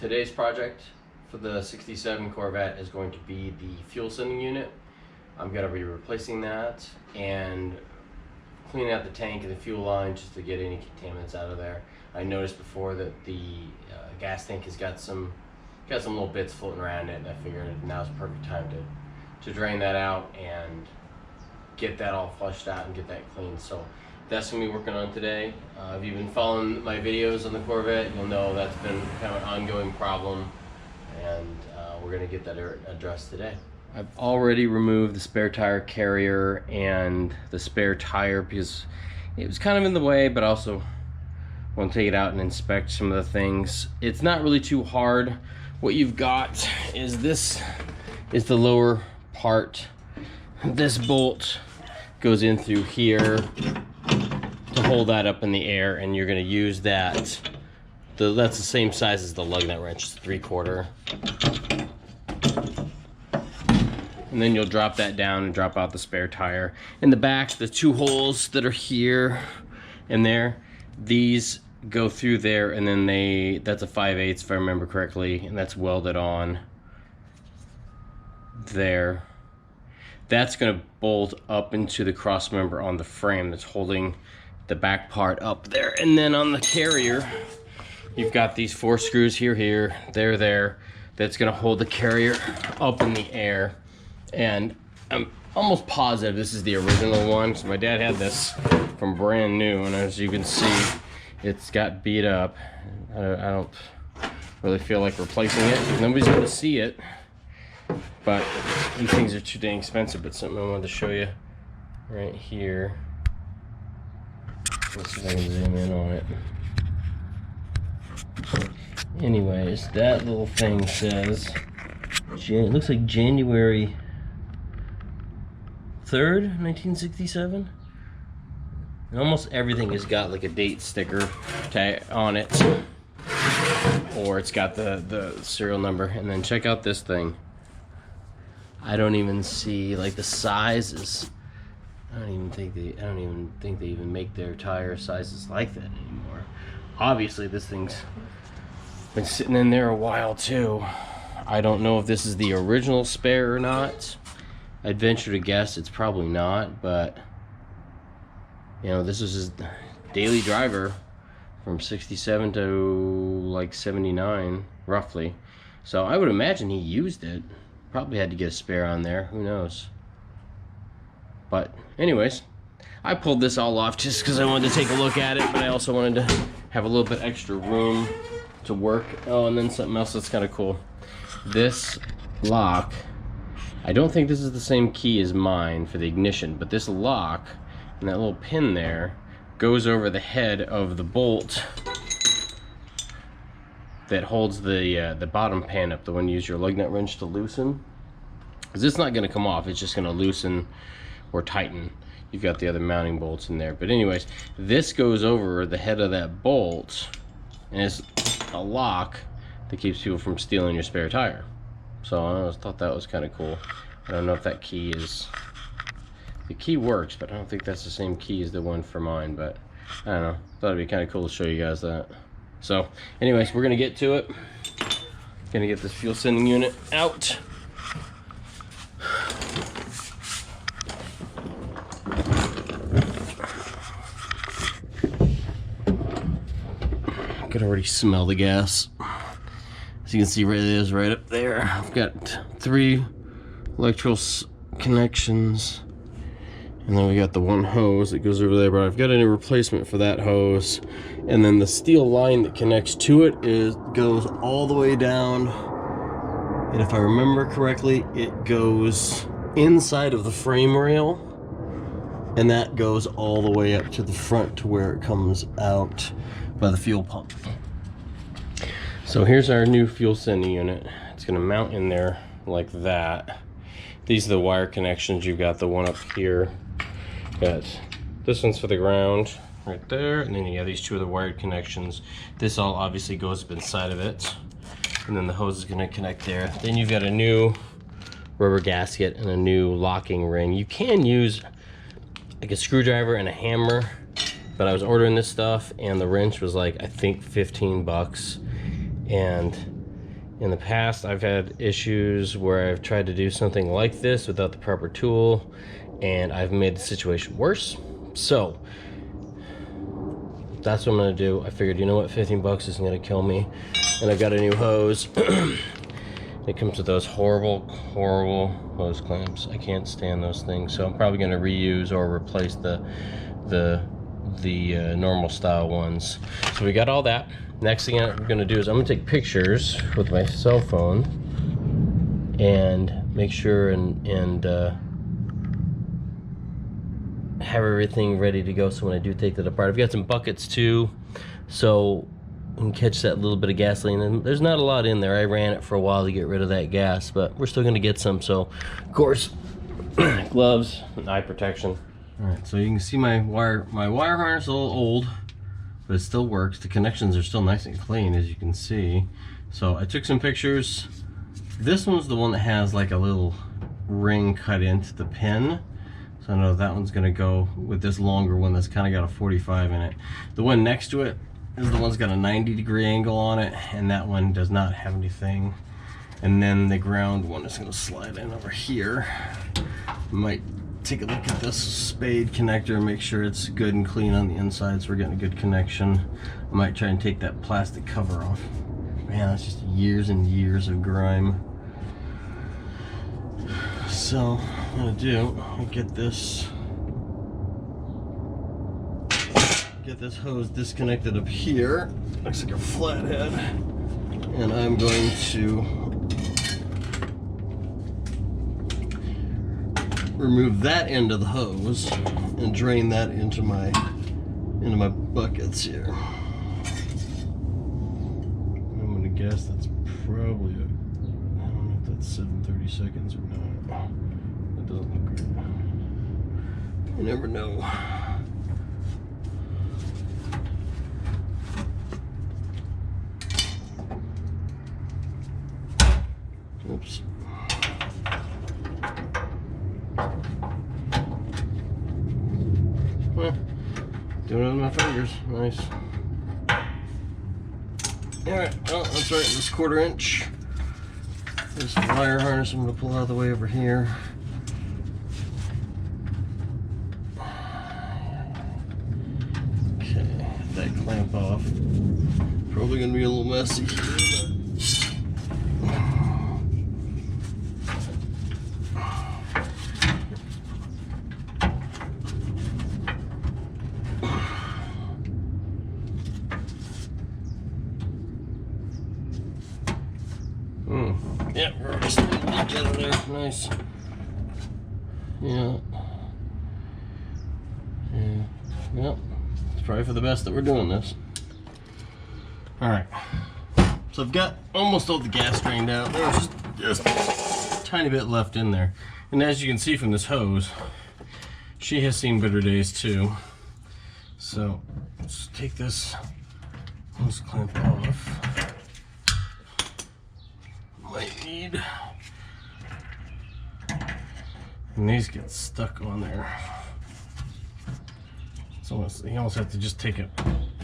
Today's project for the 67 Corvette is going to be the fuel sending unit. I'm going to be replacing that and cleaning out the tank and the fuel line just to get any contaminants out of there. I noticed before that the gas tank has got some little bits floating around it, and I figured now's the perfect time to drain that out and get that all flushed out and get that clean. So that's going to be working on today. If you've been following my videos on the Corvette, you'll know that's been kind of an ongoing problem, and we're going to get that addressed today. I've already removed the spare tire carrier and the spare tire because it was kind of in the way, but also want to take it out and inspect some of the things. It's not really too hard. What you've got is this is the lower part. This bolt goes in through here to hold that up in the air, and you're going to use that. That's the same size as the lug nut wrench, it's 3/4. And then you'll drop that down and drop out the spare tire. In the back, the two holes that are here and there, these go through there, and then that's a 5/8 if I remember correctly, and that's welded on there. That's going to bolt up into the cross member on the frame that's holding the back part up there. And then on the carrier, you've got these 4 screws here, there, that's going to hold the carrier up in the air. And I'm almost positive this is the original one, because my dad had this from brand new, and as you can see, it's got beat up. I don't really feel like replacing it. Nobody's going to see it, but these things are too dang expensive. But something I wanted to show you right here. Let's see if I can zoom in on it. Anyways, that little thing says, it looks like January 3rd, 1967. And almost everything has got like a date sticker tag on it, or it's got the serial number. And then check out this thing. I don't even see like the sizes. I don't even think they even make their tire sizes like that anymore. Obviously this thing's been sitting in there a while too. I don't know if this is the original spare or not. I'd venture to guess it's probably not, but you know, this was his daily driver from 67 to like 79 roughly. So I would imagine he used it. Probably had to get a spare on there, who knows. But anyways, I pulled this all off just because I wanted to take a look at it, but I also wanted to have a little bit extra room to work. Oh, and then something else that's kind of cool. This lock, I don't think this is the same key as mine for the ignition, but this lock and that little pin there goes over the head of the bolt that holds the bottom pan up, the one you use your lug nut wrench to loosen. Because it's not going to come off, it's just going to loosen or tighten. You've got the other mounting bolts in there. But anyways, this goes over the head of that bolt, and it's a lock that keeps people from stealing your spare tire. So I thought that was kind of cool. I don't know if that key is... The key works, but I don't think that's the same key as the one for mine. But I don't know. Thought it'd be kind of cool to show you guys that. So anyways, we're gonna get to it. Gonna get this fuel sending unit out. I could already smell the gas. As you can see, right, it is right up there. I've got 3 electrical connections, and then we got the one hose that goes over there, but I've got a new replacement for that hose. And then the steel line that connects to it goes all the way down, and if I remember correctly, it goes inside of the frame rail, and that goes all the way up to the front to where it comes out by the fuel pump. So here's our new fuel sending unit. It's going to mount in there like that. These are the wire connections. You've got the one up here. Got this one's for the ground right there, and then you have these 2 other wired connections. This all obviously goes up inside of it, and then the hose is going to connect there. Then you've got a new rubber gasket and a new locking ring. You can use like a screwdriver and a hammer, but I was ordering this stuff and the wrench was like, I think 15 bucks, and In the past, I've had issues where I've tried to do something like this without the proper tool, and I've made the situation worse. So that's what I'm gonna do. I figured, you know what, 15 bucks isn't gonna kill me. And I've got a new hose. It comes with those horrible hose clamps. I can't stand those things. So I'm probably gonna reuse or replace the normal style ones. So we got all that. Next thing I'm gonna do is I'm gonna take pictures with my cell phone and make sure and have everything ready to go, so when I do take that apart. I've got some buckets too, so I can catch that little bit of gasoline, and there's not a lot in there. I ran it for a while to get rid of that gas, but we're still gonna get some. So of course, gloves and eye protection. All right, so you can see my wire harness is a little old, but it still works. The connections are still nice and clean, as you can see. So I took some pictures. This one's the one that has like a little ring cut into the pin. So I know that one's gonna go with this longer one that's kind of got a 45 in it. The one next to it is the one's got a 90-degree angle on it, and that one does not have anything. And then the ground one is gonna slide in over here. Might take a look at this spade connector and make sure it's good and clean on the inside, so we're getting a good connection. I might try and take that plastic cover off. Man, that's just years and years of grime. So what I'm gonna do, I'll get this hose disconnected up here. Looks like a flathead. And I'm going to remove that end of the hose and drain that into my buckets here. I'm gonna guess that's probably I don't know if that's 730 seconds or not. That doesn't look good. You never know. Oops. Doing it with my fingers. Nice. Alright, well, that's right, this 1/4 inch. This wire harness I'm going to pull out of the way over here. Okay, get that clamp off. Probably going to be a little messy here, yeah, we're already starting to get in there. Nice. Yeah. Yep. It's probably for the best that we're doing this. Alright. So I've got almost all the gas drained out. There's just a tiny bit left in there. And as you can see from this hose, she has seen better days too. So let's take this hose clamp off. Might need, and these get stuck on there. So you almost have to just take a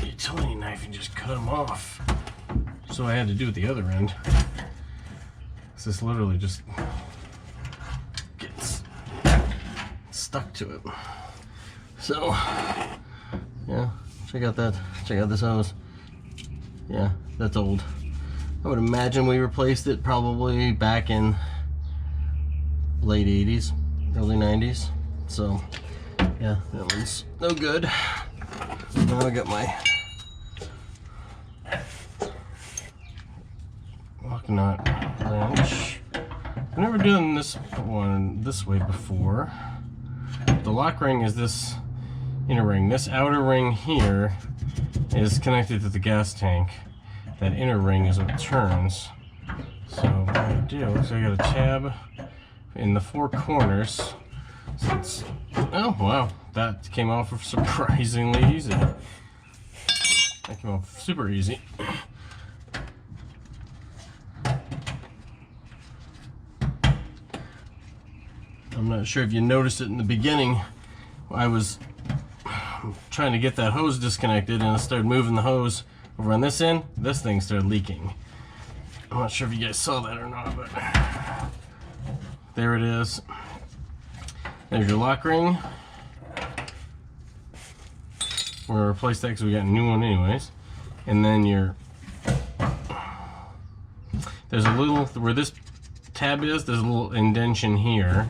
utility knife and just cut them off. So I had to do at the other end. This literally just gets stuck to it. So yeah, check out this hose. Yeah, that's old. I would imagine we replaced it probably back in late 80s, early 90s. So yeah, that one's no good. Now I got my lock nut wrench. I've never done this one this way before. The lock ring is this inner ring. This outer ring here is connected to the gas tank. That inner ring is what turns. So what I do is I got a tab in the 4 corners. So oh wow, that came off surprisingly easy. That came off super easy. I'm not sure if you noticed it in the beginning. I was trying to get that hose disconnected and I started moving the hose over on this end. This thing started leaking. I'm not sure if you guys saw that or not, but there it is. There's your lock ring. We're gonna replace that because we got a new one anyways. And then there's a little, where this tab is, there's a little indentation here.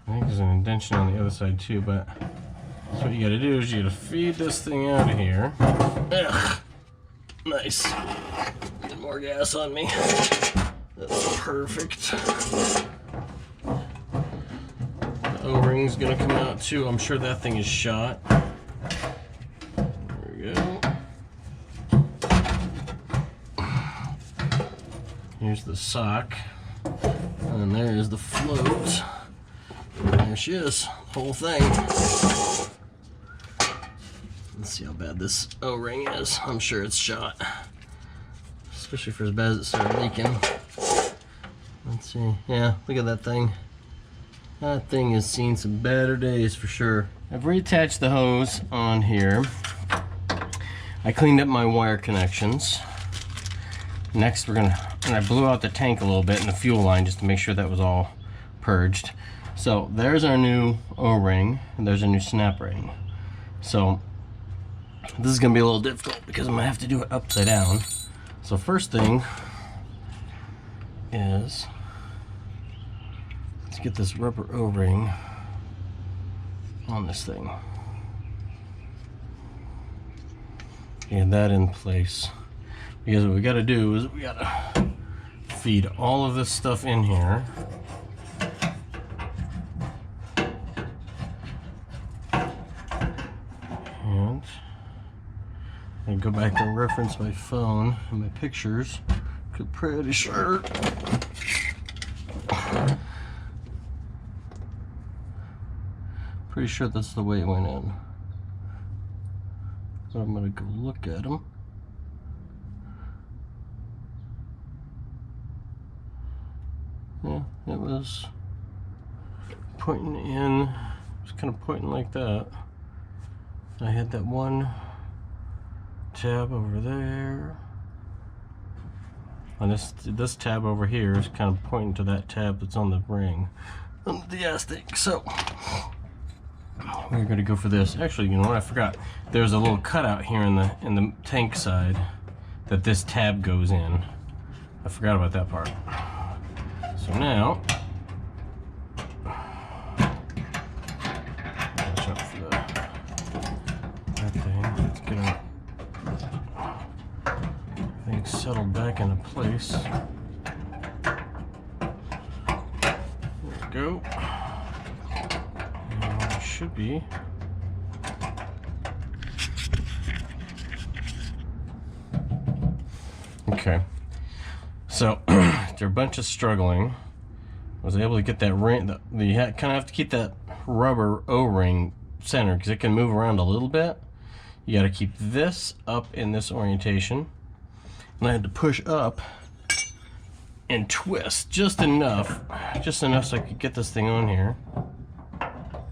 I think there's an indentation on the other side too, but so what you gotta do is you gotta feed this thing out of here. Ugh. Nice. Get more gas on me. That's perfect. The O-ring's gonna come out too. I'm sure that thing is shot. There we go. Here's the sock. And there is the float. And there she is, the whole thing. Let's see how bad this O-ring is. I'm sure it's shot. Especially for as bad as it started leaking. Let's see. Yeah, look at that thing. That thing has seen some better days for sure. I've reattached the hose on here. I cleaned up my wire connections. Next and I blew out the tank a little bit and the fuel line just to make sure that was all purged. So there's our new O-ring and there's a new snap ring. So this is gonna be a little difficult because I'm gonna have to do it upside down. So first thing is, let's get this rubber O-ring on this thing. Get that in place. Because what we gotta do is we gotta feed all of this stuff in here. And I go back and reference my phone and my pictures. I'm pretty sure. Pretty sure that's the way it went in. So I'm gonna go look at them. Yeah, it was pointing in. It was kind of pointing like that. I had that one tab over there, and this tab over here is kind of pointing to that tab that's on the ring, on the diastic. So we're going to go for this. Actually, you know what? I forgot. There's a little cutout here in the tank side that this tab goes in. I forgot about that part. So now, watch out for that thing. Let's get everything settled back into place. There we go. And it should be. Okay. So after a bunch of struggling, I was able to get that ring. You kind of have to keep that rubber O-ring centered because it can move around a little bit. You got to keep this up in this orientation, and I had to push up and twist just enough so I could get this thing on here.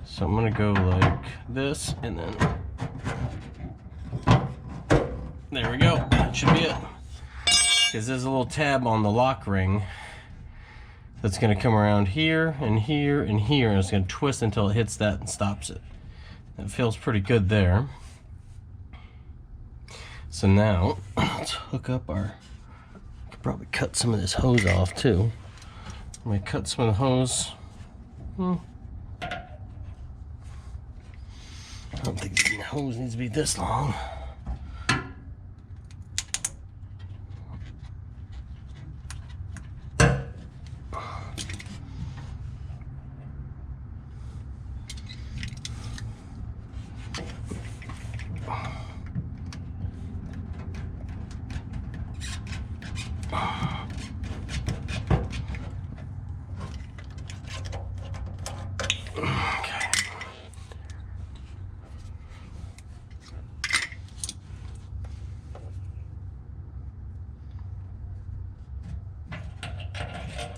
So I'm gonna go like this, and then there we go. That should be it. Because there's a little tab on the lock ring that's going to come around here and here and here, and it's going to twist until it hits that and stops it. It feels pretty good there. So now let's hook up our, I could probably cut some of this hose off too. I'm going to cut some of the hose. I don't think the hose needs to be this long.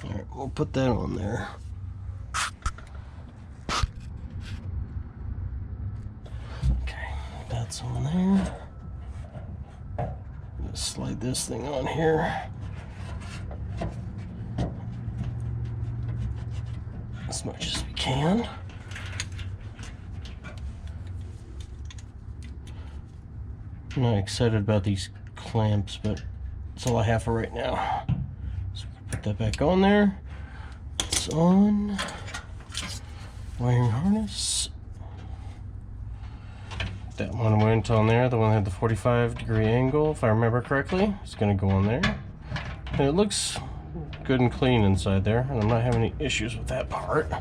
Alright, we'll put that on there. Okay, that's on there. I'm gonna slide this thing on here. as much as we can. I'm not excited about these clamps, but that's all I have for right now. So put that back on there. It's on. Wiring harness. That one went on there, the one that had the 45-degree angle, if I remember correctly. It's gonna go on there. And it looks good and clean inside there, and I'm not having any issues with that part.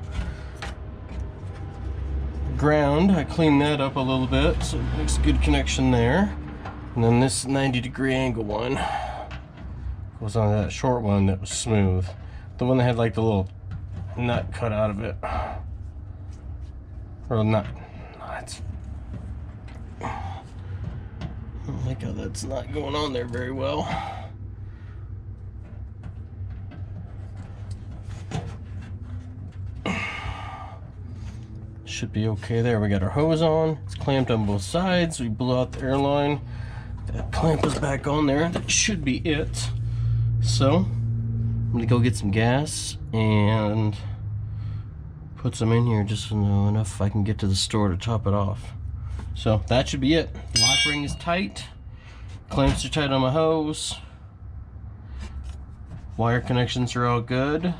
Ground, I cleaned that up a little bit, so it makes a good connection there. And then this 90-degree angle one goes on that short one that was smooth. The one that had like the little nut cut out of it. Or not nuts. I don't like how that's not going on there very well. Should be okay there. We got our hose on. It's clamped on both sides. We blew out the airline. That clamp is back on there. That should be it. So I'm gonna go get some gas and put some in here just enough I can get to the store to top it off. So that should be it. The lock ring is tight. Clamps are tight on my hose. Wire connections are all good.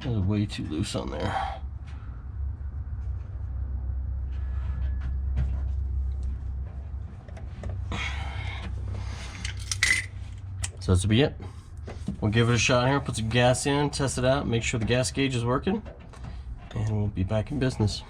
That was way too loose on there. So that's to be it. We'll give it a shot here, put some gas in, test it out, make sure the gas gauge is working, and we'll be back in business.